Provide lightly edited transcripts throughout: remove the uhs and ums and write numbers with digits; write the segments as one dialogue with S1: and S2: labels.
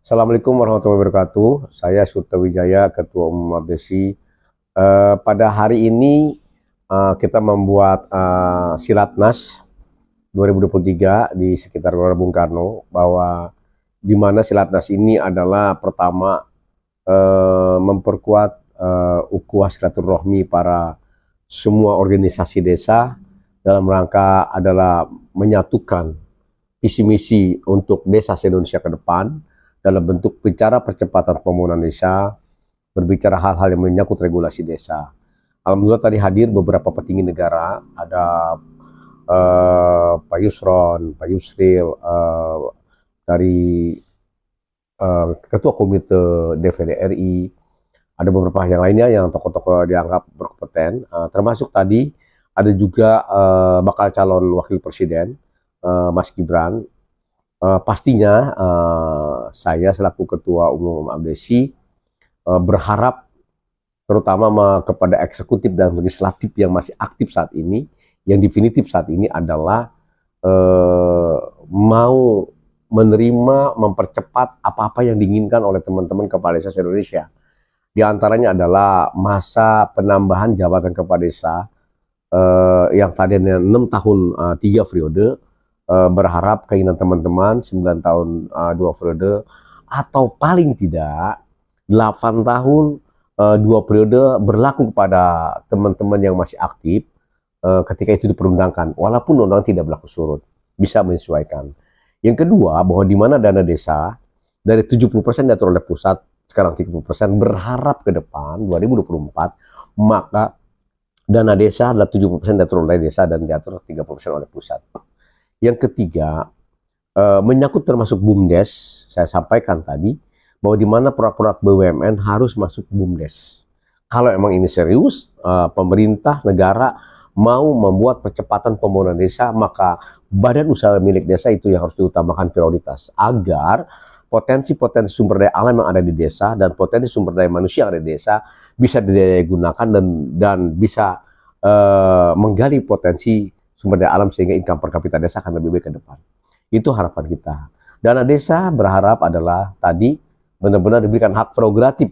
S1: Assalamualaikum warahmatullahi wabarakatuh. Saya Surta Wijaya, Ketua Umum Abdesi. Pada hari ini kita membuat Silatnas 2023 di sekitar Gelora Bung Karno, bahwa di mana Silatnas ini adalah pertama memperkuat ukhuwah silaturahmi para semua organisasi desa dalam rangka adalah menyatukan visi misi untuk desa se-Indonesia ke depan dalam bentuk bicara percepatan pembangunan desa, berbicara hal-hal yang menyangkut regulasi desa. Alhamdulillah tadi hadir beberapa petinggi negara, ada Pak Yusron, Pak Yusril, dari Ketua Komite DPD RI, ada beberapa yang lainnya yang tokoh-tokoh dianggap berkompeten, termasuk tadi ada juga bakal calon wakil presiden, Mas Gibran. Pastinya saya selaku Ketua Umum Abdesi berharap terutama kepada eksekutif dan legislatif yang masih aktif saat ini, yang definitif saat ini adalah mau menerima, mempercepat apa-apa yang diinginkan oleh teman-teman kepala desa se-Indonesia. Di antaranya adalah masa penambahan jabatan kepala desa yang tadinya 6 tahun 3 periode, berharap keinginan teman-teman 9 tahun 2 periode, atau paling tidak 8 tahun 2 periode berlaku kepada teman-teman yang masih aktif ketika itu diperundangkan, walaupun undang tidak berlaku surut, bisa menyesuaikan. Yang kedua, bahwa di mana dana desa dari 70% diatur oleh pusat, sekarang 30%, berharap ke depan 2024 maka dana desa adalah 70% diatur oleh desa dan diatur 30% oleh pusat. Yang ketiga, menyangkut termasuk BUMDes, saya sampaikan tadi, bahwa di mana produk-produk BUMN harus masuk BUMDes. Kalau emang ini serius, pemerintah, negara mau membuat percepatan pembangunan desa, maka badan usaha milik desa itu yang harus diutamakan prioritas, agar potensi-potensi sumber daya alam yang ada di desa dan potensi sumber daya manusia yang ada di desa bisa digunakan dan bisa menggali potensi sumber daya alam sehingga income per kapita desa akan lebih baik ke depan. Itu harapan kita. Dana desa berharap adalah tadi benar-benar diberikan hak prerogatif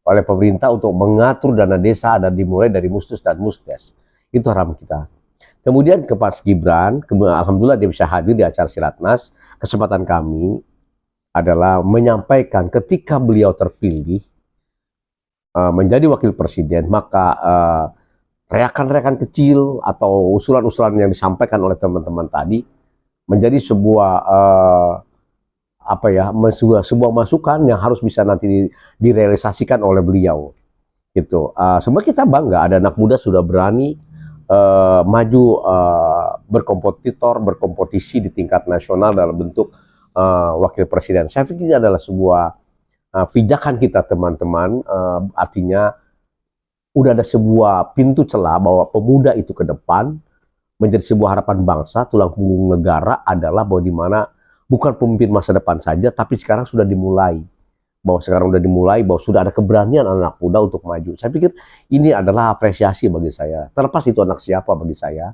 S1: oleh pemerintah untuk mengatur dana desa dan dimulai dari Mustus dan Musdes. Itu harapan kita. Kemudian ke Pak Gibran, alhamdulillah dia bisa hadir di acara Silatnas. Kesempatan kami adalah menyampaikan ketika beliau terpilih menjadi wakil presiden, maka reakan-reakan kecil atau usulan-usulan yang disampaikan oleh teman-teman tadi menjadi sebuah sebuah masukan yang harus bisa nanti direalisasikan oleh beliau. Gitu. Sebenarnya kita bangga ada anak muda sudah berani maju berkompetisi di tingkat nasional dalam bentuk wakil presiden. Saya pikir ini adalah sebuah pijakan kita teman-teman, artinya udah ada sebuah pintu celah bahwa pemuda itu ke depan menjadi sebuah harapan bangsa, tulang punggung negara adalah bahwa di mana bukan pemimpin masa depan saja, tapi sekarang sudah dimulai. Bahwa sudah ada keberanian anak muda untuk maju. Saya pikir ini adalah apresiasi bagi saya. Terlepas itu anak siapa bagi saya,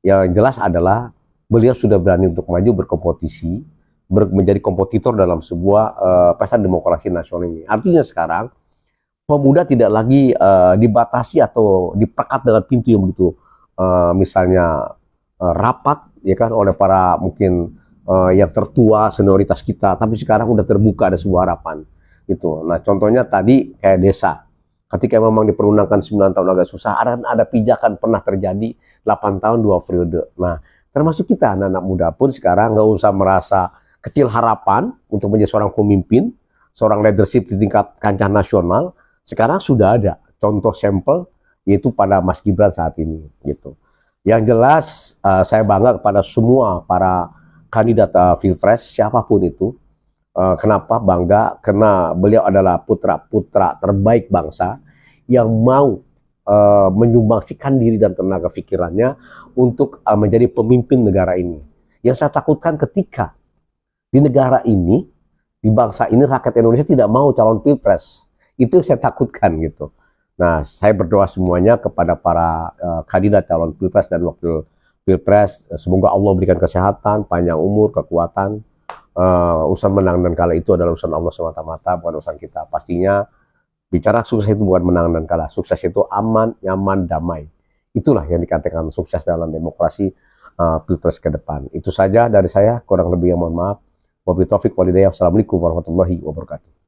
S1: yang jelas adalah beliau sudah berani untuk maju berkompetisi, menjadi kompetitor dalam sebuah pesta demokrasi nasional ini. Artinya sekarang pemuda tidak lagi dibatasi atau dipekat dengan pintu yang begitu misalnya rapat ya kan oleh para mungkin yang tertua senioritas kita, tapi sekarang udah terbuka, ada sebuah harapan gitu. Nah contohnya tadi kayak desa, ketika memang diperundangkan 9 tahun agak susah, ada pijakan pernah terjadi 8 tahun 2 periode. Nah termasuk kita anak-anak muda pun sekarang nggak usah merasa kecil harapan untuk menjadi seorang pemimpin, seorang leadership di tingkat kancah nasional. Sekarang sudah ada contoh sampel, yaitu pada Mas Gibran saat ini gitu. Yang jelas saya bangga kepada semua para kandidat Pilpres siapapun itu. Kenapa bangga? Karena beliau adalah putra-putra terbaik bangsa yang mau menyumbangsikan diri dan tenaga pikirannya untuk menjadi pemimpin negara ini. Yang saya takutkan ketika di negara ini, di bangsa ini, rakyat Indonesia tidak mau calon Pilpres. Itu yang saya takutkan gitu. Nah, saya berdoa semuanya kepada para kandidat calon Pilpres dan wakil Pilpres, semoga Allah berikan kesehatan, panjang umur, kekuatan, urusan menang dan kalah itu adalah urusan Allah semata-mata, bukan urusan kita. Pastinya bicara sukses itu bukan menang dan kalah. Sukses itu aman, nyaman, damai. Itulah yang dikatakan sukses dalam demokrasi Pilpres ke depan. Itu saja dari saya, kurang lebih yang mohon maaf. Wabillahi taufiq walhidayah. Wassalamualaikum warahmatullahi wabarakatuh.